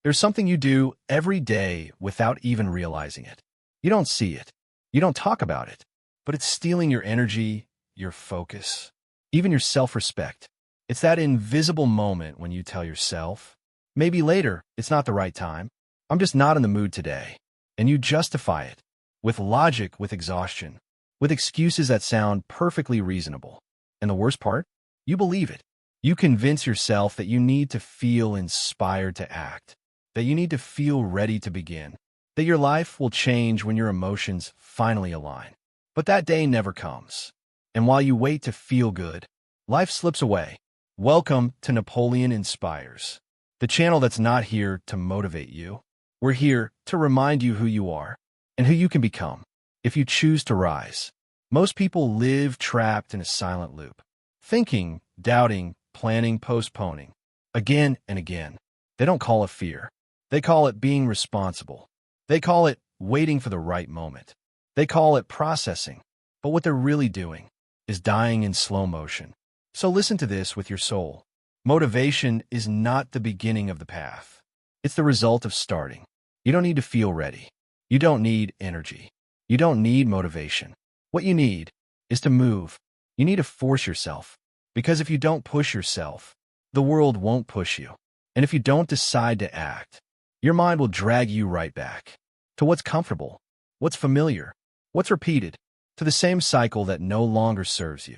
There's something you do every day without even realizing it. You don't see it. You don't talk about it. But it's stealing your energy, your focus, even your self-respect. It's that invisible moment when you tell yourself, maybe later, it's not the right time. I'm just not in the mood today. And you justify it with logic, with exhaustion, with excuses that sound perfectly reasonable. And the worst part? You believe it. You convince yourself that you need to feel inspired to act, that you need to feel ready to begin, that your life will change when your emotions finally align. But that day never comes. And while you wait to feel good, life slips away. Welcome to Napoleon Inspires, the channel that's not here to motivate you. We're here to remind you who you are and who you can become if you choose to rise. Most people live trapped in a silent loop, thinking, doubting, planning, postponing, again and again. They don't call it fear. They call it being responsible. They call it waiting for the right moment. They call it processing. But what they're really doing is dying in slow motion. So listen to this with your soul. Motivation is not the beginning of the path. It's the result of starting. You don't need to feel ready. You don't need energy. You don't need motivation. What you need is to move. You need to force yourself. Because if you don't push yourself, the world won't push you. And if you don't decide to act, your mind will drag you right back to what's comfortable, what's familiar, what's repeated, to the same cycle that no longer serves you.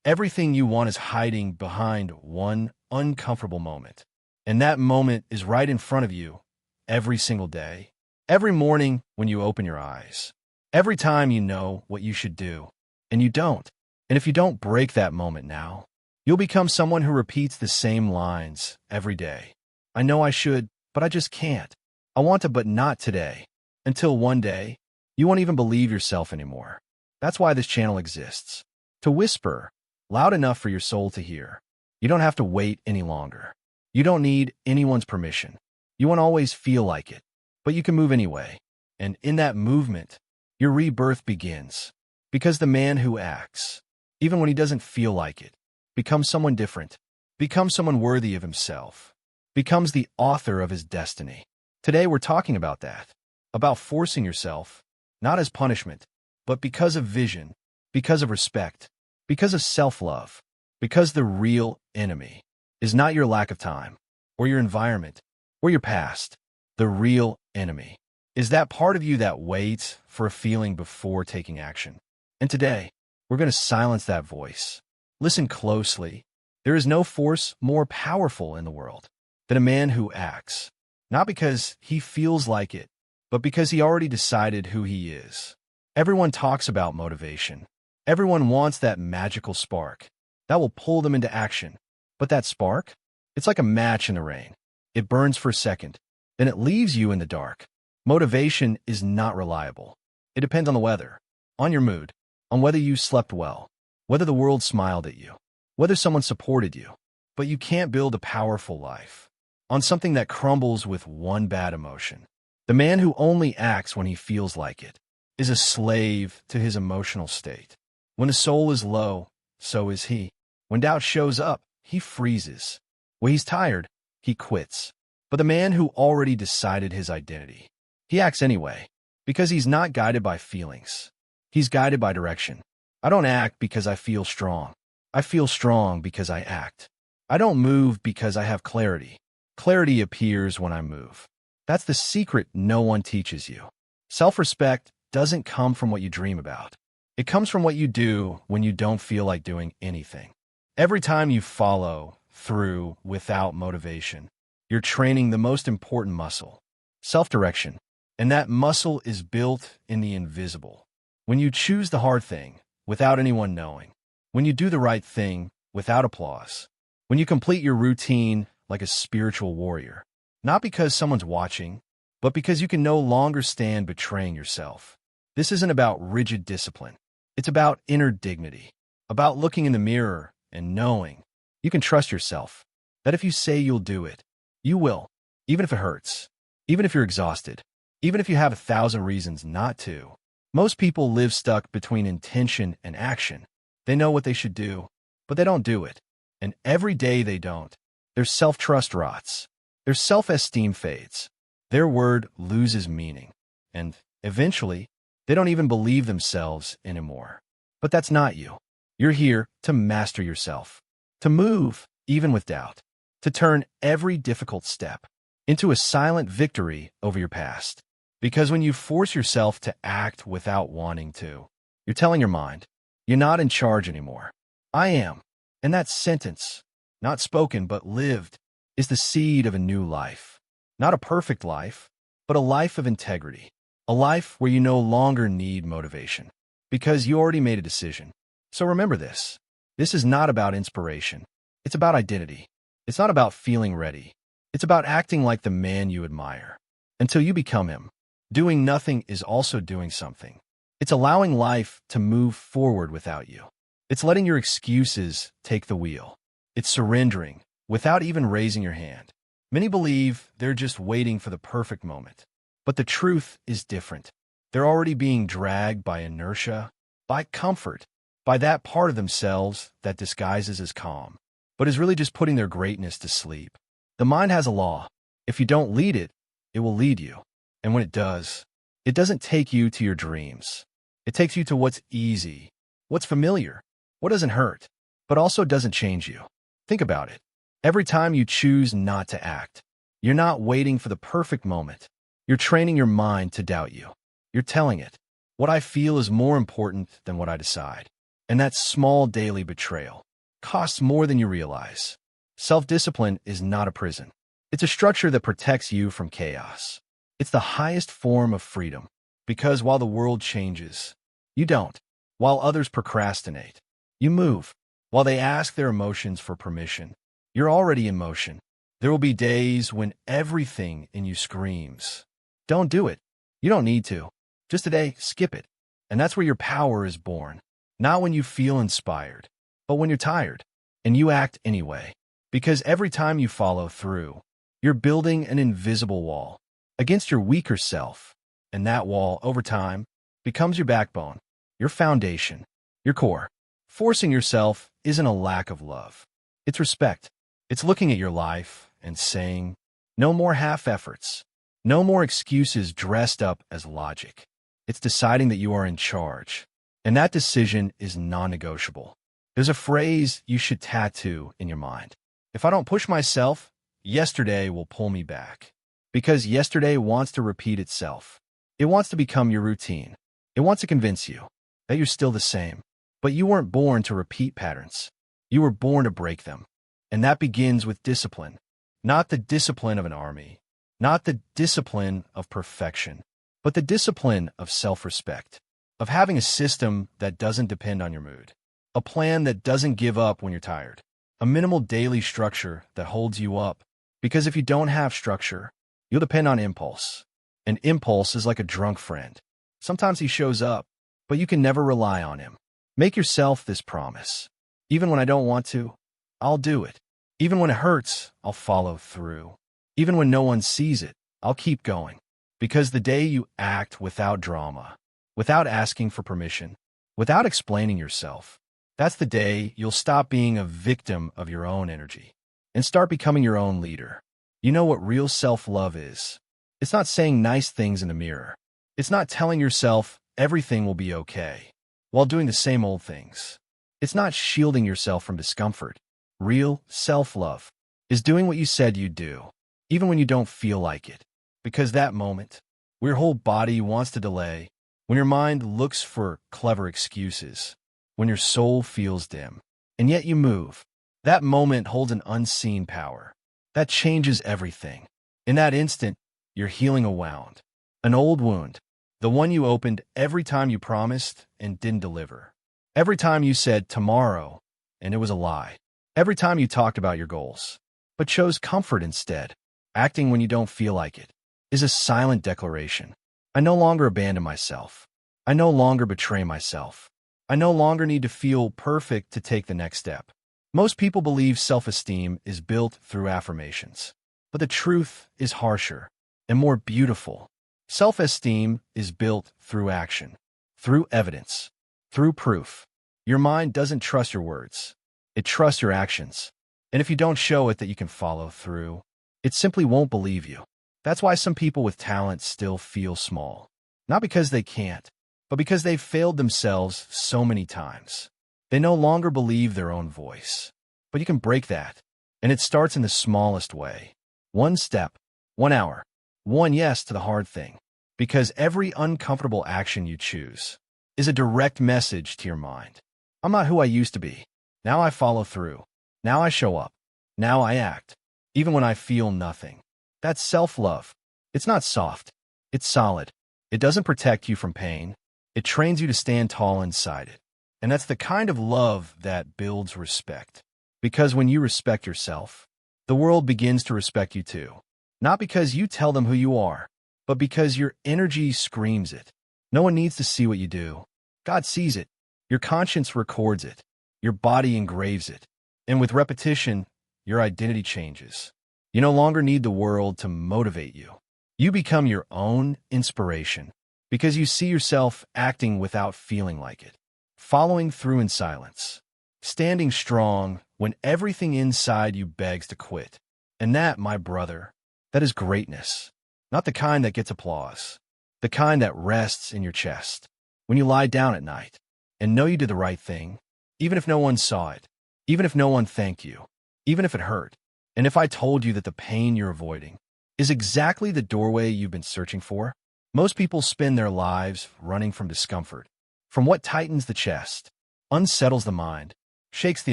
Everything you want is hiding behind one uncomfortable moment. And that moment is right in front of you every single day, every morning when you open your eyes, every time you know what you should do, and you don't. And if you don't break that moment now, you'll become someone who repeats the same lines every day. I know I should, but I just can't. I want to, but not today. Until one day, you won't even believe yourself anymore. That's why this channel exists. To whisper, loud enough for your soul to hear. You don't have to wait any longer. You don't need anyone's permission. You won't always feel like it, but you can move anyway. And in that movement, your rebirth begins. Because the man who acts, even when he doesn't feel like it, becomes someone different, becomes someone worthy of himself, becomes the author of his destiny. Today we're talking about that, about forcing yourself, not as punishment, but because of vision, because of respect, because of self-love, because the real enemy is not your lack of time, or your environment, or your past. The real enemy is that part of you that waits for a feeling before taking action. And today, we're going to silence that voice. Listen closely. There is no force more powerful in the world than a man who acts, not because he feels like it, but because he already decided who he is. Everyone talks about motivation. Everyone wants that magical spark that will pull them into action. But that spark, it's like a match in the rain. It burns for a second, then it leaves you in the dark. Motivation is not reliable. It depends on the weather, on your mood, on whether you slept well, whether the world smiled at you, whether someone supported you. But you can't build a powerful life on something that crumbles with one bad emotion. The man who only acts when he feels like it is a slave to his emotional state. When the soul is low, so is he. When doubt shows up, he freezes. When he's tired, he quits. But the man who already decided his identity, he acts anyway, because he's not guided by feelings. He's guided by direction. I don't act because I feel strong. I feel strong because I act. I don't move because I have clarity. Clarity appears when I move. That's the secret no one teaches you. Self-respect doesn't come from what you dream about. It comes from what you do when you don't feel like doing anything. Every time you follow through without motivation, you're training the most important muscle, self-direction. And that muscle is built in the invisible. When you choose the hard thing without anyone knowing, when you do the right thing without applause, when you complete your routine like a spiritual warrior, not because someone's watching, but because you can no longer stand betraying yourself. This isn't about rigid discipline. It's about inner dignity, about looking in the mirror and knowing you can trust yourself, that if you say you'll do it, you will, even if it hurts, even if you're exhausted, even if you have 1,000 reasons not to. Most people live stuck between intention and action. They know what they should do, but they don't do it. And every day they don't, their self-trust rots. their self-esteem fades. Their word loses meaning. And eventually, they don't even believe themselves anymore. But that's not you. You're here to master yourself, to move even with doubt, to turn every difficult step into a silent victory over your past. Because when you force yourself to act without wanting to, you're telling your mind, you're not in charge anymore. I am. And that sentence, not spoken but lived, is the seed of a new life. Not a perfect life, but a life of integrity. A life where you no longer need motivation, because you already made a decision. So remember this. This is not about inspiration. It's about identity. It's not about feeling ready. It's about acting like the man you admire. Until you become him. Doing nothing is also doing something. It's allowing life to move forward without you. It's letting your excuses take the wheel. It's surrendering without even raising your hand. Many believe they're just waiting for the perfect moment. But the truth is different. They're already being dragged by inertia, by comfort, by that part of themselves that disguises as calm, but is really just putting their greatness to sleep. The mind has a law. If you don't lead it, it will lead you. And when it does, it doesn't take you to your dreams. It takes you to what's easy, what's familiar, what doesn't hurt, but also doesn't change you. Think about it. Every time you choose not to act, you're not waiting for the perfect moment. You're training your mind to doubt you. You're telling it, what I feel is more important than what I decide. And that small daily betrayal costs more than you realize. Self-discipline is not a prison. It's a structure that protects you from chaos. It's the highest form of freedom, because while the world changes, you don't. While others procrastinate, you move. While they ask their emotions for permission, you're already in motion. There will be days when everything in you screams, don't do it. You don't need to. Just today, skip it. And that's where your power is born. Not when you feel inspired, but when you're tired. And you act anyway. Because every time you follow through, you're building an invisible wall against your weaker self. And that wall, over time, becomes your backbone, your foundation, your core. Forcing yourself isn't a lack of love. It's respect. It's looking at your life and saying, no more half efforts. No more excuses dressed up as logic. It's deciding that you are in charge. And that decision is non-negotiable. There's a phrase you should tattoo in your mind. If I don't push myself, yesterday will pull me back. Because yesterday wants to repeat itself. It wants to become your routine. It wants to convince you that you're still the same. But you weren't born to repeat patterns. You were born to break them. And that begins with discipline. Not the discipline of an army. Not the discipline of perfection. But the discipline of self-respect. Of having a system that doesn't depend on your mood. A plan that doesn't give up when you're tired. A minimal daily structure that holds you up. Because if you don't have structure, you'll depend on impulse. And impulse is like a drunk friend. Sometimes he shows up, but you can never rely on him. Make yourself this promise. Even when I don't want to, I'll do it. Even when it hurts, I'll follow through. Even when no one sees it, I'll keep going. Because the day you act without drama, without asking for permission, without explaining yourself, that's the day you'll stop being a victim of your own energy and start becoming your own leader. You know what real self-love is. It's not saying nice things in the mirror. It's not telling yourself everything will be okay while doing the same old things. It's not shielding yourself from discomfort. Real self-love is doing what you said you'd do, even when you don't feel like it. Because that moment, where your whole body wants to delay, when your mind looks for clever excuses, when your soul feels dim, and yet you move, that moment holds an unseen power. That changes everything. In that instant, you're healing a wound, an old wound, the one you opened every time you promised and didn't deliver. Every time you said tomorrow, and it was a lie. Every time you talked about your goals, but chose comfort instead. Acting when you don't feel like it is a silent declaration. I no longer abandon myself. I no longer betray myself. I no longer need to feel perfect to take the next step. Most people believe self-esteem is built through affirmations. But the truth is harsher and more beautiful. Self-esteem is built through action, through evidence, through proof. Your mind doesn't trust your words. It trusts your actions. And if you don't show it that you can follow through, It simply won't believe you. That's why some people with talent still feel small. Not because they can't, but because they've failed themselves so many times. They no longer believe their own voice. But you can break that, and it starts in the smallest way. One step, 1 hour, one yes to the hard thing. Because every uncomfortable action you choose is a direct message to your mind. I'm not who I used to be. Now I follow through. Now I show up. Now I act, even when I feel nothing. That's self-love. It's not soft. It's solid. It doesn't protect you from pain. It trains you to stand tall inside it. And that's the kind of love that builds respect. Because when you respect yourself, the world begins to respect you too. Not because you tell them who you are, but because your energy screams it. No one needs to see what you do. God sees it. Your conscience records it. Your body engraves it. And with repetition, your identity changes. You no longer need the world to motivate you. You become your own inspiration because you see yourself acting without feeling like it, following through in silence, standing strong when everything inside you begs to quit. And that, my brother, that is greatness. Not the kind that gets applause, the kind that rests in your chest when you lie down at night and know you did the right thing, even if no one saw it, even if no one thanked you, even if it hurt. And if I told you that the pain you're avoiding is exactly the doorway you've been searching for? Most people spend their lives running from discomfort, from what tightens the chest, unsettles the mind, shakes the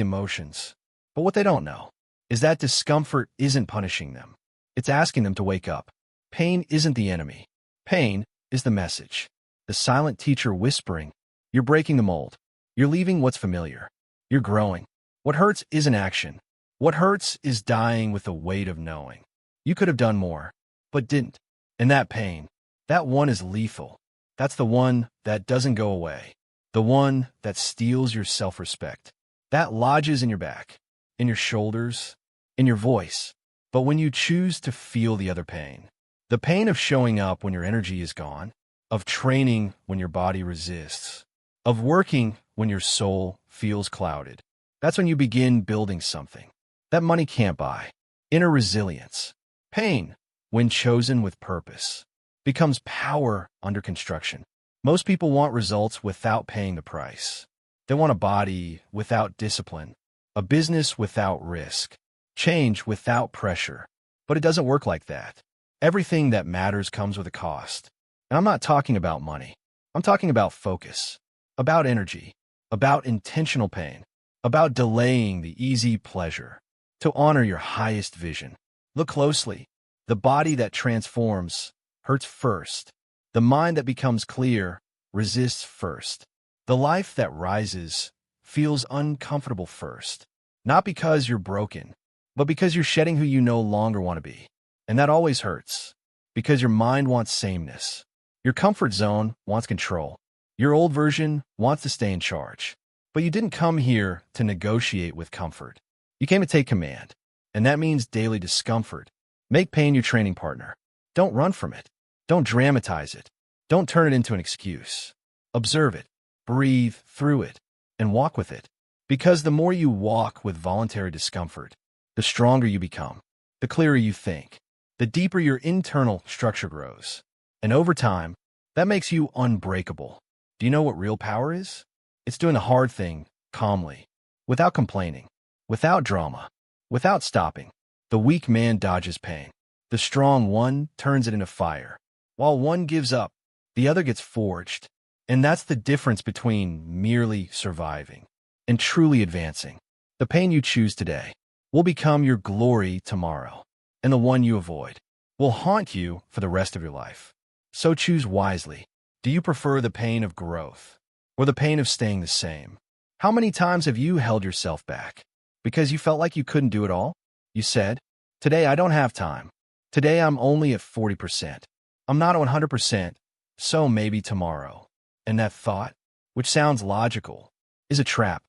emotions. But what they don't know is that discomfort isn't punishing them. It's asking them to wake up. Pain isn't the enemy. Pain is the message. The silent teacher whispering, you're breaking the mold. You're leaving what's familiar. You're growing. What hurts isn't action. What hurts is dying with the weight of knowing. You could have done more, but didn't. And that pain, that one is lethal. That's the one that doesn't go away. The one that steals your self-respect. That lodges in your back, in your shoulders, in your voice. But when you choose to feel the other pain, the pain of showing up when your energy is gone, of training when your body resists, of working when your soul feels clouded, that's when you begin building something that money can't buy. Inner resilience. Pain, when chosen with purpose, becomes power under construction. Most people want results without paying the price. They want a body without discipline, a business without risk, change without pressure. But it doesn't work like that. Everything that matters comes with a cost. And I'm not talking about money. I'm talking about focus, about energy, about intentional pain, about delaying the easy pleasure, to honor your highest vision. Look closely. The body that transforms hurts first. The mind that becomes clear resists first. The life that rises feels uncomfortable first. Not because you're broken, but because you're shedding who you no longer want to be. And that always hurts, because your mind wants sameness. Your comfort zone wants control. Your old version wants to stay in charge. But you didn't come here to negotiate with comfort. You came to take command, and that means daily discomfort. Make pain your training partner. Don't run from it. Don't dramatize it. Don't turn it into an excuse. Observe it, breathe through it, and walk with it. Because the more you walk with voluntary discomfort, the stronger you become, the clearer you think, the deeper your internal structure grows. And over time, that makes you unbreakable. Do you know what real power is? It's doing the hard thing calmly, without complaining, without drama, without stopping. The weak man dodges pain. The strong one turns it into fire. While one gives up, the other gets forged. And that's the difference between merely surviving and truly advancing. The pain you choose today will become your glory tomorrow, and the one you avoid will haunt you for the rest of your life. So choose wisely. Do you prefer the pain of growth or the pain of staying the same? How many times have you held yourself back because you felt like you couldn't do it all? You said, today I don't have time. Today I'm only at 40%. I'm not 100%, so maybe tomorrow. And that thought, which sounds logical, is a trap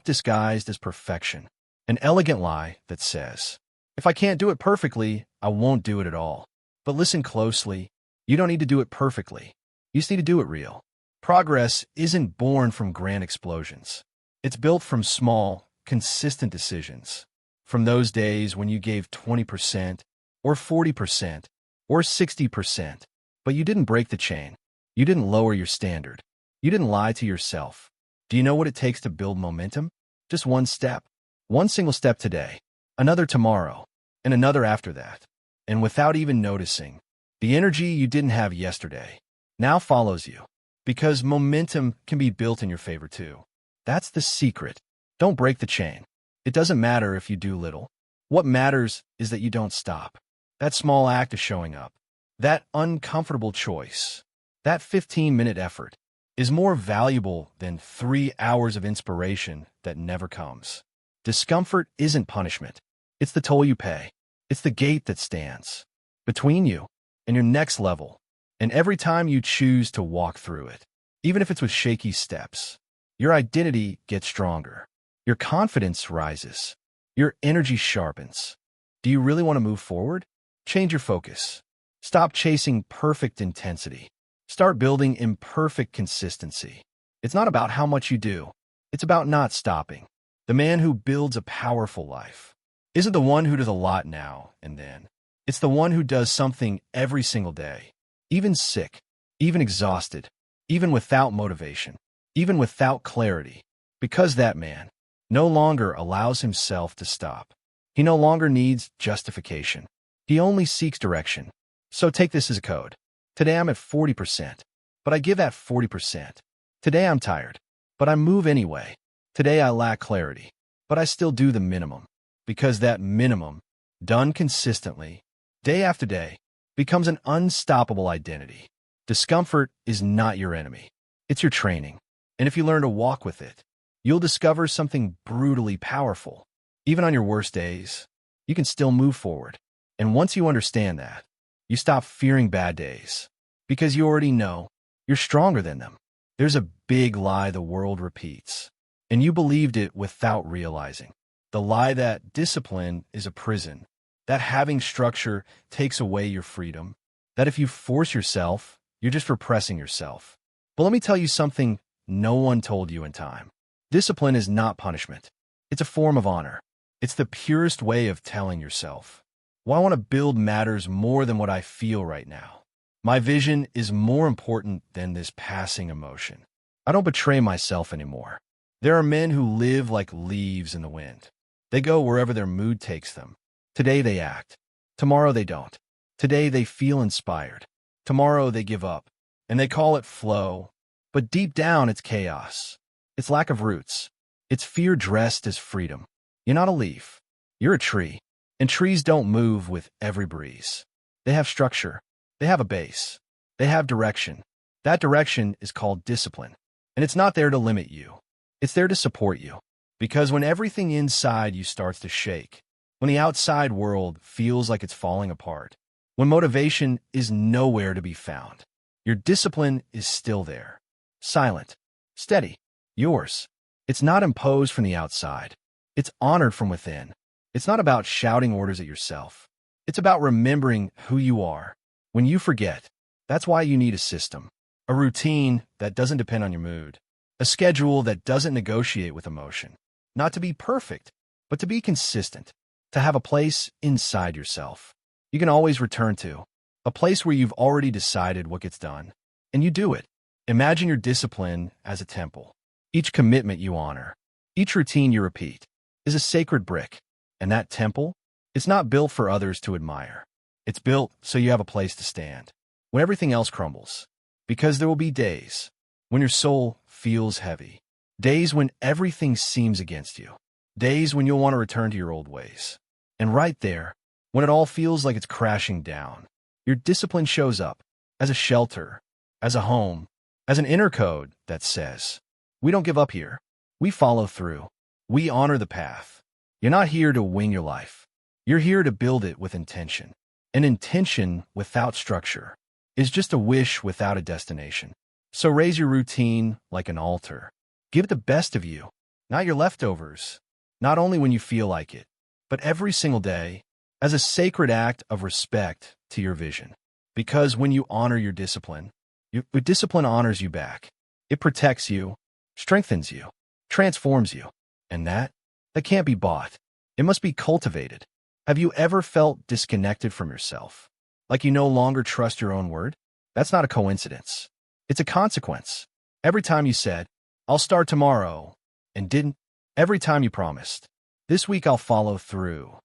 disguised as perfection, an elegant lie that says, if I can't do it perfectly, I won't do it at all. But listen closely, you don't need to do it perfectly. You just need to do it real. Progress isn't born from grand explosions. It's built from small, consistent decisions. From those days when you gave 20% or 40%, or 60%. But you didn't break the chain. You didn't lower your standard. You didn't lie to yourself. Do you know what it takes to build momentum? Just one step. One single step today, another tomorrow, and another after that. And without even noticing, the energy you didn't have yesterday now follows you. Because momentum can be built in your favor too. That's the secret. Don't break the chain. It doesn't matter if you do little. What matters is that you don't stop. That small act of showing up, that uncomfortable choice, that 15-minute effort is more valuable than 3 hours of inspiration that never comes. Discomfort isn't punishment. It's the toll you pay. It's the gate that stands between you and your next level. And every time you choose to walk through it, even if it's with shaky steps, your identity gets stronger. Your confidence rises. Your energy sharpens. Do you really want to move forward? Change your focus. Stop chasing perfect intensity. Start building imperfect consistency. It's not about how much you do. It's about not stopping. The man who builds a powerful life isn't the one who does a lot now and then. It's the one who does something every single day. Even sick, even exhausted, even without motivation, even without clarity, because that man no longer allows himself to stop. He no longer needs justification. He only seeks direction. So take this as a code. Today I'm at 40%, but I give that 40%. Today I'm tired, but I move anyway. Today I lack clarity, but I still do the minimum. Because that minimum, done consistently, day after day, becomes an unstoppable identity. Discomfort is not your enemy. It's your training. And if you learn to walk with it, you'll discover something brutally powerful. Even on your worst days, you can still move forward. And once you understand that, you stop fearing bad days. Because you already know you're stronger than them. There's a big lie the world repeats, and you believed it without realizing. The lie that discipline is a prison, that having structure takes away your freedom, that if you force yourself, you're just repressing yourself. But let me tell you something no one told you in time. Discipline is not punishment. It's a form of honor. It's the purest way of telling yourself, what I want to build matters more than what I feel right now. My vision is more important than this passing emotion. I don't betray myself anymore. There are men who live like leaves in the wind. They go wherever their mood takes them. Today they act. Tomorrow they don't. Today they feel inspired. Tomorrow they give up. And they call it flow. But deep down it's chaos. It's lack of roots. It's fear dressed as freedom. You're not a leaf. You're a tree. And trees don't move with every breeze. They have structure. They have a base. They have direction. That direction is called discipline. And it's not there to limit you. It's there to support you. Because when everything inside you starts to shake, when the outside world feels like it's falling apart, when motivation is nowhere to be found, your discipline is still there. Silent. Steady. Yours. It's not imposed from the outside. It's honored from within. It's not about shouting orders at yourself. It's about remembering who you are. When you forget, that's why you need a system. A routine that doesn't depend on your mood. A schedule that doesn't negotiate with emotion. Not to be perfect, but to be consistent. To have a place inside yourself you can always return to. A place where you've already decided what gets done. And you do it. Imagine your discipline as a temple. Each commitment you honor, each routine you repeat, is a sacred brick. And that temple, it's not built for others to admire. It's built so you have a place to stand when everything else crumbles. Because there will be days when your soul feels heavy. Days when everything seems against you. Days when you'll want to return to your old ways. And right there, when it all feels like it's crashing down, your discipline shows up as a shelter, as a home, as an inner code that says, we don't give up here. We follow through. We honor the path. You're not here to wing your life. You're here to build it with intention. An intention without structure is just a wish without a destination. So raise your routine like an altar. Give it the best of you, not your leftovers, not only when you feel like it, but every single day as a sacred act of respect to your vision. Because when you honor your discipline honors you back. It protects you, strengthens you, transforms you. And that can't be bought. It must be cultivated. Have you ever felt disconnected from yourself? Like you no longer trust your own word? That's not a coincidence. It's a consequence. Every time you said, I'll start tomorrow, and didn't. Every time you promised, this week I'll follow through,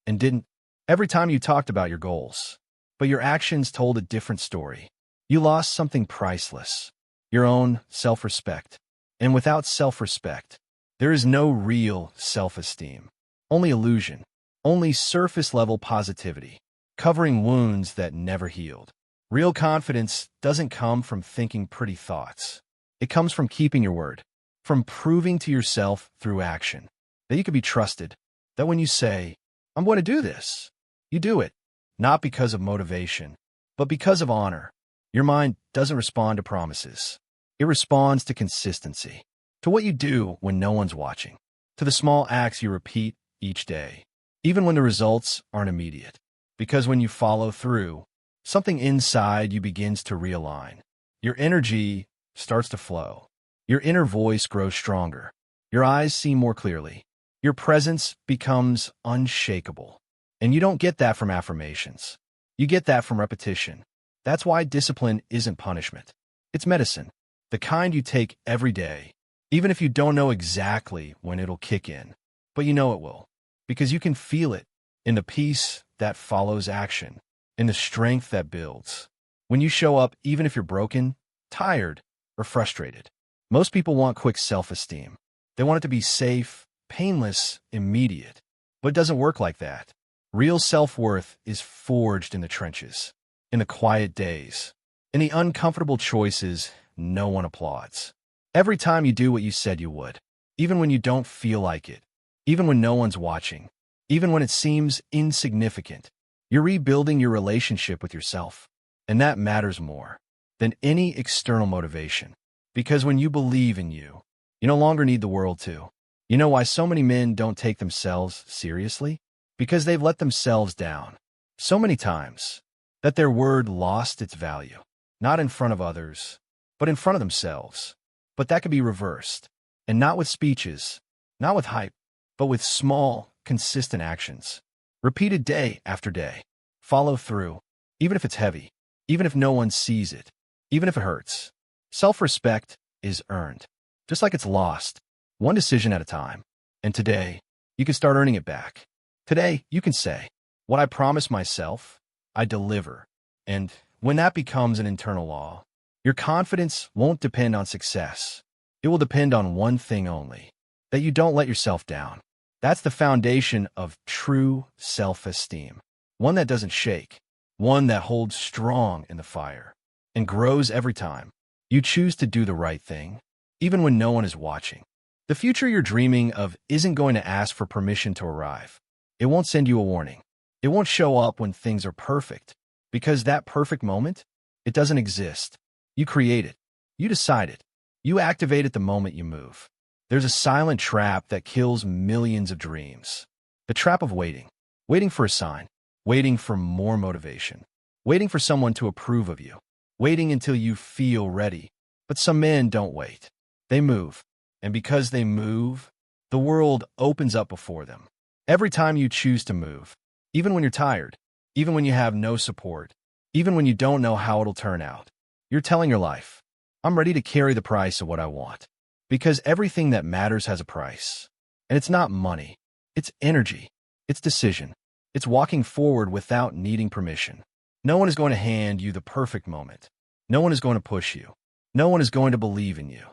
and didn't. Every time you talked about your goals, but your actions told a different story. You lost something priceless, your own self-respect. And without self-respect, there is no real self-esteem, only illusion, only surface-level positivity, covering wounds that never healed. Real confidence doesn't come from thinking pretty thoughts. It comes from keeping your word, from proving to yourself through action that you can be trusted, that when you say, I'm going to do this, you do it, not because of motivation, but because of honor. Your mind doesn't respond to promises. It responds to consistency, to what you do when no one's watching, to the small acts you repeat each day, even when the results aren't immediate. Because when you follow through, something inside you begins to realign. Your energy starts to flow. Your inner voice grows stronger. Your eyes see more clearly. Your presence becomes unshakable. And you don't get that from affirmations. You get that from repetition. That's why discipline isn't punishment. It's medicine. The kind you take every day, even if you don't know exactly when it'll kick in. But you know it will, because you can feel it in the peace that follows action, in the strength that builds. When you show up, even if you're broken, tired, or frustrated. Most people want quick self-esteem. They want it to be safe, painless, immediate. But it doesn't work like that. Real self-worth is forged in the trenches, in the quiet days, in the uncomfortable choices no one applauds. Every time you do what you said you would, even when you don't feel like it, even when no one's watching, even when it seems insignificant, you're rebuilding your relationship with yourself. And that matters more than any external motivation. Because when you believe in you, you no longer need the world to. You know why so many men don't take themselves seriously? Because they've let themselves down so many times that their word lost its value, not in front of others, but in front of themselves. But that could be reversed, and not with speeches, not with hype, but with small, consistent actions, repeated day after day. Follow through, even if it's heavy, even if no one sees it, even if it hurts. Self-respect is earned, just like it's lost, one decision at a time. And today, you can start earning it back. Today, you can say, what I promise myself, I deliver. And when that becomes an internal law, your confidence won't depend on success. It will depend on one thing only, that you don't let yourself down. That's the foundation of true self-esteem, one that doesn't shake, one that holds strong in the fire and grows every time you choose to do the right thing, even when no one is watching. The future you're dreaming of isn't going to ask for permission to arrive. It won't send you a warning. It won't show up when things are perfect, because that perfect moment, it doesn't exist. You create it. You decide it. You activate it the moment you move. There's a silent trap that kills millions of dreams. The trap of waiting. Waiting for a sign. Waiting for more motivation. Waiting for someone to approve of you. Waiting until you feel ready. But some men don't wait. They move. And because they move, the world opens up before them. Every time you choose to move, even when you're tired, even when you have no support, even when you don't know how it'll turn out, you're telling your life, I'm ready to carry the price of what I want. Because everything that matters has a price. And it's not money. It's energy. It's decision. It's walking forward without needing permission. No one is going to hand you the perfect moment. No one is going to push you. No one is going to believe in you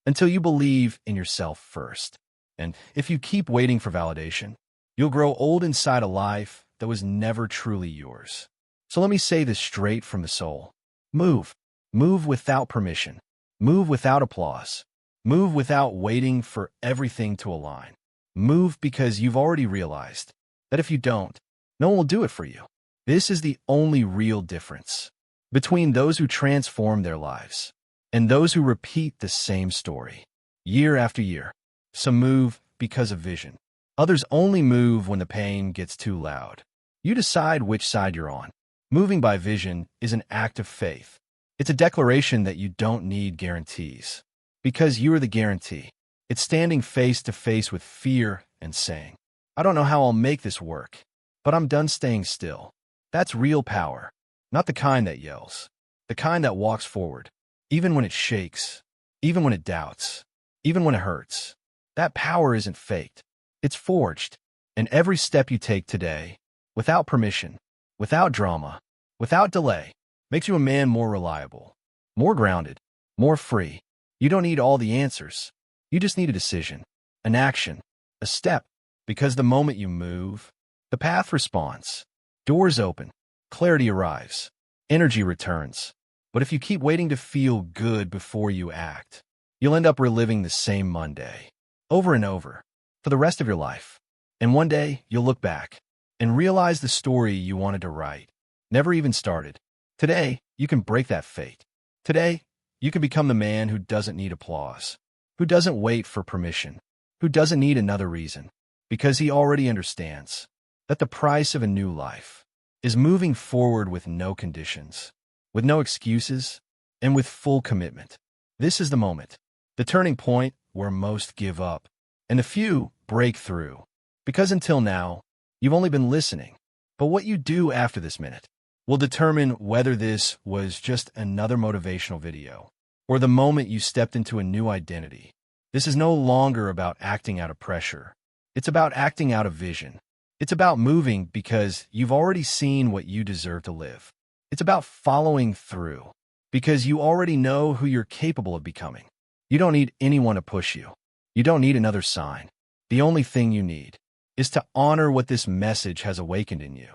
until you believe in yourself first. And if you keep waiting for validation, you'll grow old inside a life that was never truly yours. So let me say this straight from the soul. Move. Move without permission. Move without applause. Move without waiting for everything to align. Move because you've already realized that if you don't, no one will do it for you. This is the only real difference between those who transform their lives and those who repeat the same story year after year. Some move because of vision. Others only move when the pain gets too loud. You decide which side you're on. Moving by vision is an act of faith. It's a declaration that you don't need guarantees, because you are the guarantee. It's standing face to face with fear and saying, I don't know how I'll make this work, but I'm done staying still. That's real power. Not the kind that yells. The kind that walks forward, even when it shakes, even when it doubts, even when it hurts. That power isn't faked. It's forged. And every step you take today, without permission, without drama, without delay, makes you a man more reliable, more grounded, more free. You don't need all the answers. You just need a decision, an action, a step. Because the moment you move, the path responds. Doors open. Clarity arrives. Energy returns. But if you keep waiting to feel good before you act, you'll end up reliving the same Monday, over and over, for the rest of your life. And one day, you'll look back and realize the story you wanted to write never even started. Today, you can break that fate. Today, you can become the man who doesn't need applause, who doesn't wait for permission, who doesn't need another reason, because he already understands that the price of a new life is moving forward with no conditions, with no excuses, and with full commitment. This is the moment, the turning point where most give up, and a few break through. Because until now, you've only been listening. But what you do after this minute will determine whether this was just another motivational video or the moment you stepped into a new identity. This is no longer about acting out of pressure. It's about acting out of vision. It's about moving because you've already seen what you deserve to live. It's about following through because you already know who you're capable of becoming. You don't need anyone to push you. You don't need another sign. The only thing you need is to honor what this message has awakened in you.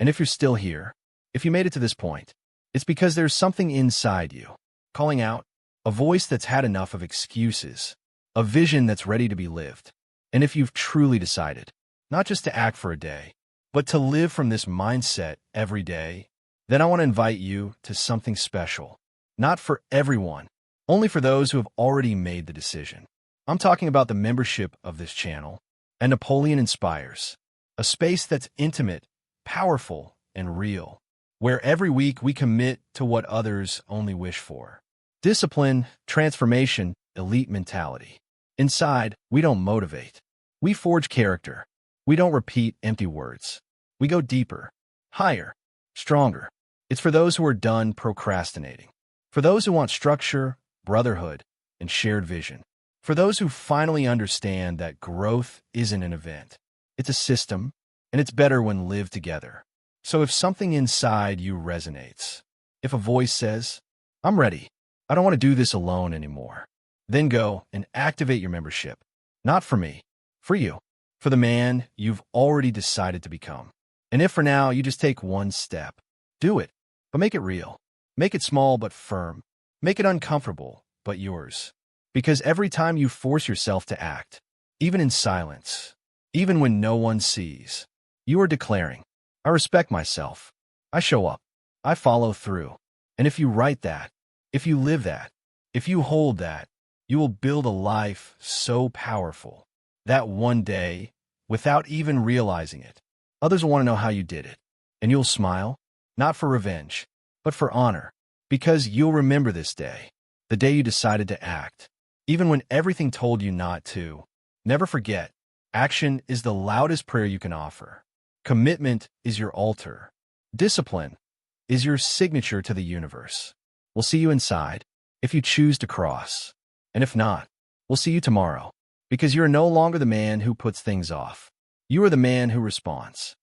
And if you're still here, if you made it to this point, it's because there's something inside you calling out, a voice that's had enough of excuses, a vision that's ready to be lived. And if you've truly decided not just to act for a day, but to live from this mindset every day, then I want to invite you to something special. Not for everyone, only for those who have already made the decision. I'm talking about the membership of this channel, and Napoleon Inspires, a space that's intimate, powerful, and real, where every week we commit to what others only wish for. Discipline, transformation, elite mentality. Inside, we don't motivate. We forge character. We don't repeat empty words. We go deeper, higher, stronger. It's for those who are done procrastinating. For those who want structure, brotherhood, and shared vision. For those who finally understand that growth isn't an event. It's a system, and it's better when lived together. So if something inside you resonates, if a voice says, I'm ready, I don't want to do this alone anymore, then go and activate your membership. Not for me, for you, for the man you've already decided to become. And if for now you just take one step, do it, but make it real. Make it small but firm. Make it uncomfortable but yours. Because every time you force yourself to act, even in silence, even when no one sees, you are declaring, I respect myself. I show up. I follow through. And if you write that, if you live that, if you hold that, you will build a life so powerful that one day, without even realizing it, others will want to know how you did it. And you'll smile, not for revenge, but for honor. Because you'll remember this day, the day you decided to act. Even when everything told you not to, never forget, action is the loudest prayer you can offer. Commitment is your altar. Discipline is your signature to the universe. We'll see you inside if you choose to cross. And if not, we'll see you tomorrow. Because you're no longer the man who puts things off. You are the man who responds.